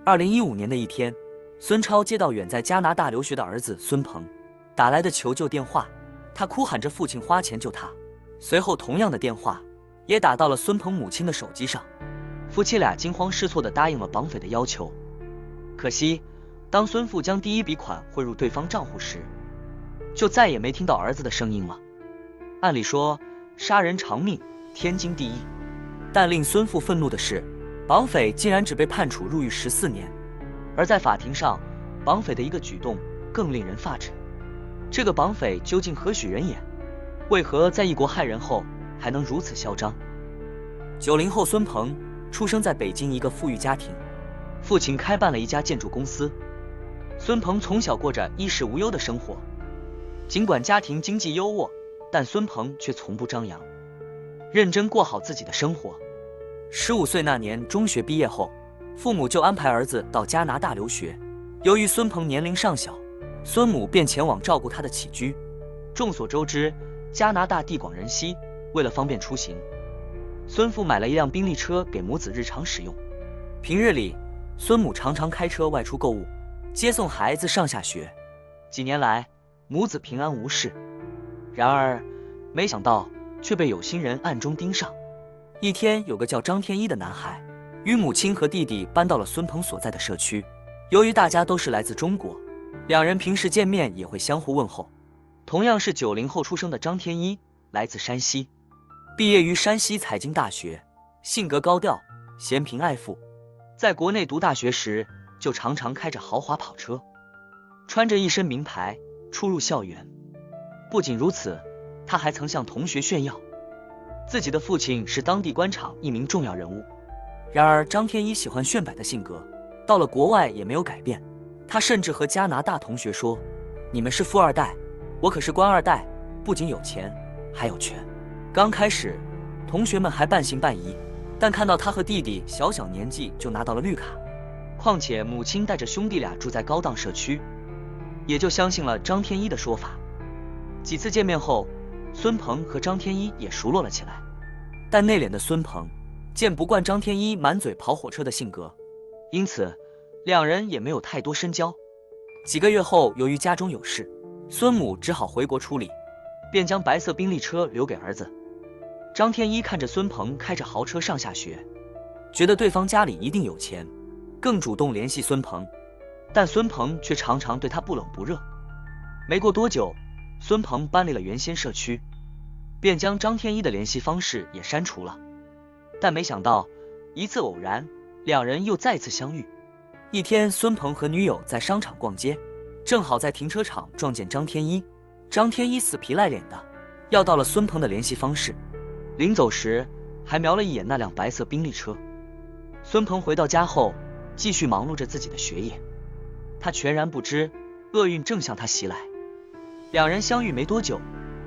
2015年的一天，孙超接到远在加拿大留学的儿子孙鹏打来的求救电话，他哭喊着父亲花钱救他。随后，同样的电话也打到了孙鹏母亲的手机上，夫妻俩惊慌失措地答应了绑匪的要求。可惜，当孙父将第一笔款汇入对方账户时，就再也没听到儿子的声音了。按理说，杀人偿命，天经地义，但令孙父愤怒的是，绑匪竟然只被判处入狱14年。而在法庭上，绑匪的一个举动更令人发指。这个绑匪究竟何许人也？为何在异国害人后还能如此嚣张？90后孙鹏出生在北京一个富裕家庭，父亲开办了一家建筑公司。孙鹏从小过着衣食无忧的生活，尽管家庭经济优渥，但孙鹏却从不张扬，认真过好自己的生活。15岁那年，中学毕业后，父母就安排儿子到加拿大留学。由于孙鹏年龄尚小，孙母便前往照顾他的起居。众所周知，加拿大地广人稀，为了方便出行，孙父买了一辆宾利车给母子日常使用。平日里，孙母常常开车外出购物，接送孩子上下学。几年来，母子平安无事。然而，没想到却被有心人暗中盯上。一天，有个叫张天一的男孩与母亲和弟弟搬到了孙鹏所在的社区。由于大家都是来自中国，两人平时见面也会相互问候。同样是90后出生的张天一，来自山西，毕业于山西财经大学，性格高调，嫌贫爱富。在国内读大学时，就常常开着豪华跑车，穿着一身名牌出入校园。不仅如此，他还曾向同学炫耀自己的父亲是当地官场一名重要人物。然而，张天一喜欢炫摆的性格，到了国外也没有改变。他甚至和加拿大同学说：“你们是富二代，我可是官二代，不仅有钱，还有权。”刚开始，同学们还半信半疑，但看到他和弟弟小年纪就拿到了绿卡，况且母亲带着兄弟俩住在高档社区，也就相信了张天一的说法。几次见面后，孙鹏和张天一也熟络了起来。但内敛的孙鹏见不惯张天一满嘴跑火车的性格，因此两人也没有太多深交。几个月后，由于家中有事，孙母只好回国处理，便将白色宾利车留给儿子。张天一看着孙鹏开着豪车上下学，觉得对方家里一定有钱，更主动联系孙鹏，但孙鹏却常常对他不冷不热。没过多久，孙鹏搬离了原先社区，便将张天一的联系方式也删除了。但没想到，一次偶然，两人又再次相遇。一天，孙鹏和女友在商场逛街，正好在停车场撞见张天一。张天一死皮赖脸的要到了孙鹏的联系方式，临走时还瞄了一眼那辆白色宾利车。孙鹏回到家后，继续忙碌着自己的学业，他全然不知厄运正向他袭来。两人相遇没多久，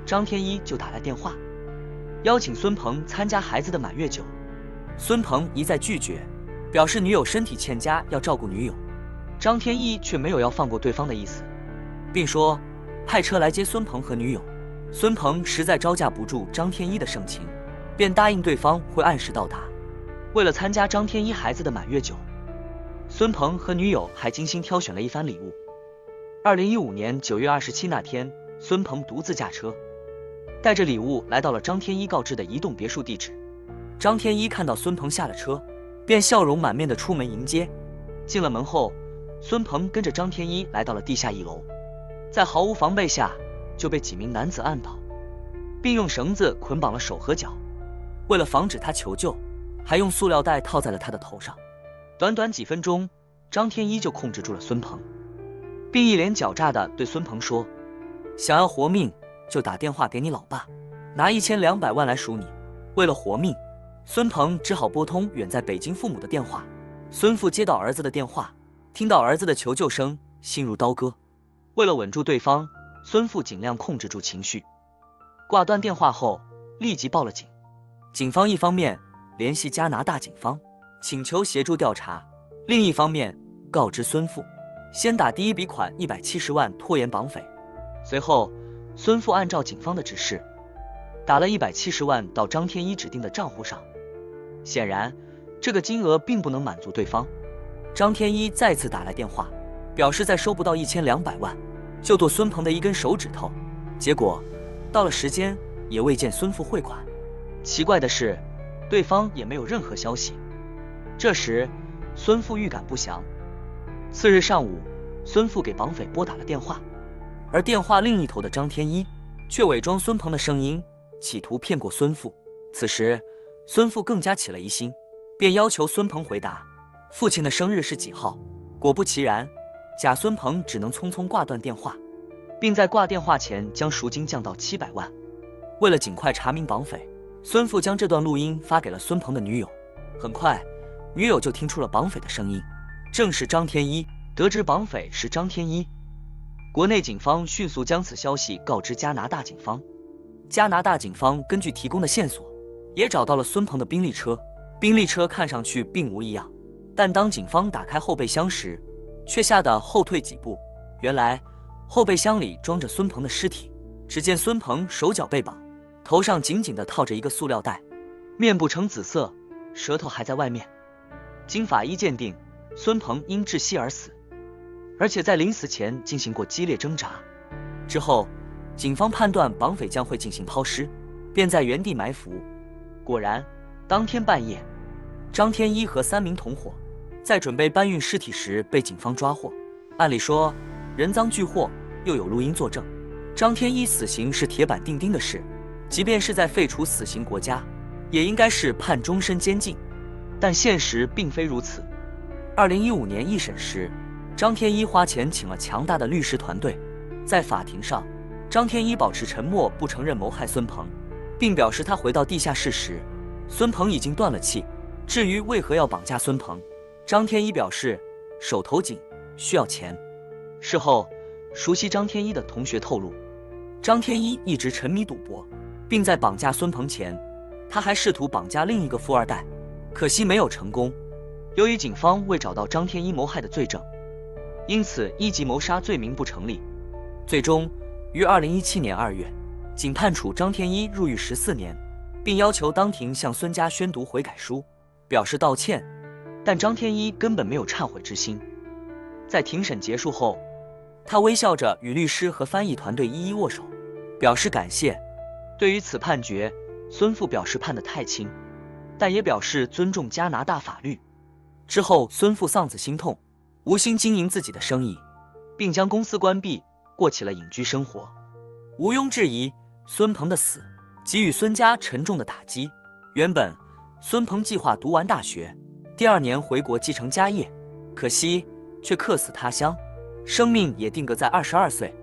张天一就打来电话，邀请孙鹏参加孩子的满月酒。孙鹏一再拒绝，表示女友身体欠佳，要照顾女友。张天一却没有要放过对方的意思，并说派车来接孙鹏和女友。孙鹏实在招架不住张天一的盛情，便答应对方会按时到达。为了参加张天一孩子的满月酒，孙鹏和女友还精心挑选了一番礼物。2015年9月27那天，孙鹏独自驾车，带着礼物来到了张天一告知的移动别墅地址。张天一看到孙鹏下了车，便笑容满面的出门迎接。进了门后，孙鹏跟着张天一来到了地下1楼，在毫无防备下就被几名男子按倒，并用绳子捆绑了手和脚。为了防止他求救，还用塑料袋套在了他的头上。短短几分钟，张天一就控制住了孙鹏，并一脸狡诈地对孙鹏说：“想要活命就打电话给你老爸，拿1200万来赎你。”为了活命，孙鹏只好拨通远在北京父母的电话。孙父接到儿子的电话，听到儿子的求救声，心如刀割。为了稳住对方，孙父尽量控制住情绪。挂断电话后，立即报了警。警方一方面联系加拿大警方，请求协助调查；另一方面告知孙父，先打第一笔款170万拖延绑匪。随后，孙父按照警方的指示，打了170万到张天一指定的账户上。显然，这个金额并不能满足对方。张天一再次打来电话，表示再收不到1200万，就剁孙鹏的一根手指头。结果到了时间，也未见孙父汇款。奇怪的是，对方也没有任何消息。这时，孙父预感不祥。次日上午，孙父给绑匪拨打了电话，而电话另一头的张天一却伪装孙鹏的声音，企图骗过孙父。此时，孙父更加起了疑心，便要求孙鹏回答父亲的生日是几号。果不其然，假孙鹏只能匆匆挂断电话，并在挂电话前将赎金降到700万。为了尽快查明绑匪，孙父将这段录音发给了孙鹏的女友。很快，女友就听出了绑匪的声音，正是张天一。得知绑匪是张天一，国内警方迅速将此消息告知加拿大警方。加拿大警方根据提供的线索，也找到了孙鹏的宾利车。宾利车看上去并无异样，但当警方打开后备箱时，却吓得后退几步。原来后备箱里装着孙鹏的尸体。只见孙鹏手脚被绑，头上紧紧地套着一个塑料袋，面部呈紫色，舌头还在外面。经法医鉴定，孙鹏因窒息而死，而且在临死前进行过激烈挣扎。之后，警方判断绑匪将会进行抛尸，便在原地埋伏。果然，当天半夜，张天一和3名同伙在准备搬运尸体时被警方抓获。按理说，人赃俱获，又有录音作证，张天一死刑是铁板钉钉的事，即便是在废除死刑国家，也应该是判终身监禁。但现实并非如此。2015年一审时，张天一花钱请了强大的律师团队。在法庭上，张天一保持沉默，不承认谋害孙鹏，并表示他回到地下室时，孙鹏已经断了气。至于为何要绑架孙鹏，张天一表示手头紧，需要钱。事后，熟悉张天一的同学透露，张天一一直沉迷赌博，并在绑架孙鹏前，他还试图绑架另一个富二代，可惜没有成功。由于警方未找到张天一谋害的罪证，因此1级谋杀罪名不成立。最终于2017年2月，仅判处张天一入狱14年，并要求当庭向孙家宣读悔改书，表示道歉。但张天一根本没有忏悔之心。在庭审结束后，他微笑着与律师和翻译团队一一握手，表示感谢。对于此判决，孙父表示判得太轻，但也表示尊重加拿大法律。之后，孙父丧子心痛，无心经营自己的生意，并将公司关闭，过起了隐居生活。毋庸置疑，孙鹏的死给予孙家沉重的打击。原本孙鹏计划读完大学，第2年回国继承家业，可惜却客死他乡，生命也定格在22岁。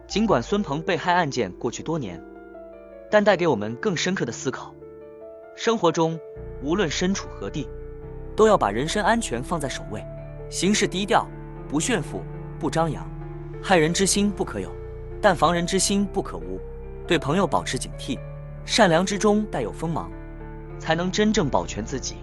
尽管孙鹏被害案件过去多年，但带给我们更深刻的思考。生活中，无论身处何地，都要把人身安全放在首位，行事低调，不炫富，不张扬。害人之心不可有，但防人之心不可无。对朋友保持警惕，善良之中带有锋芒，才能真正保全自己。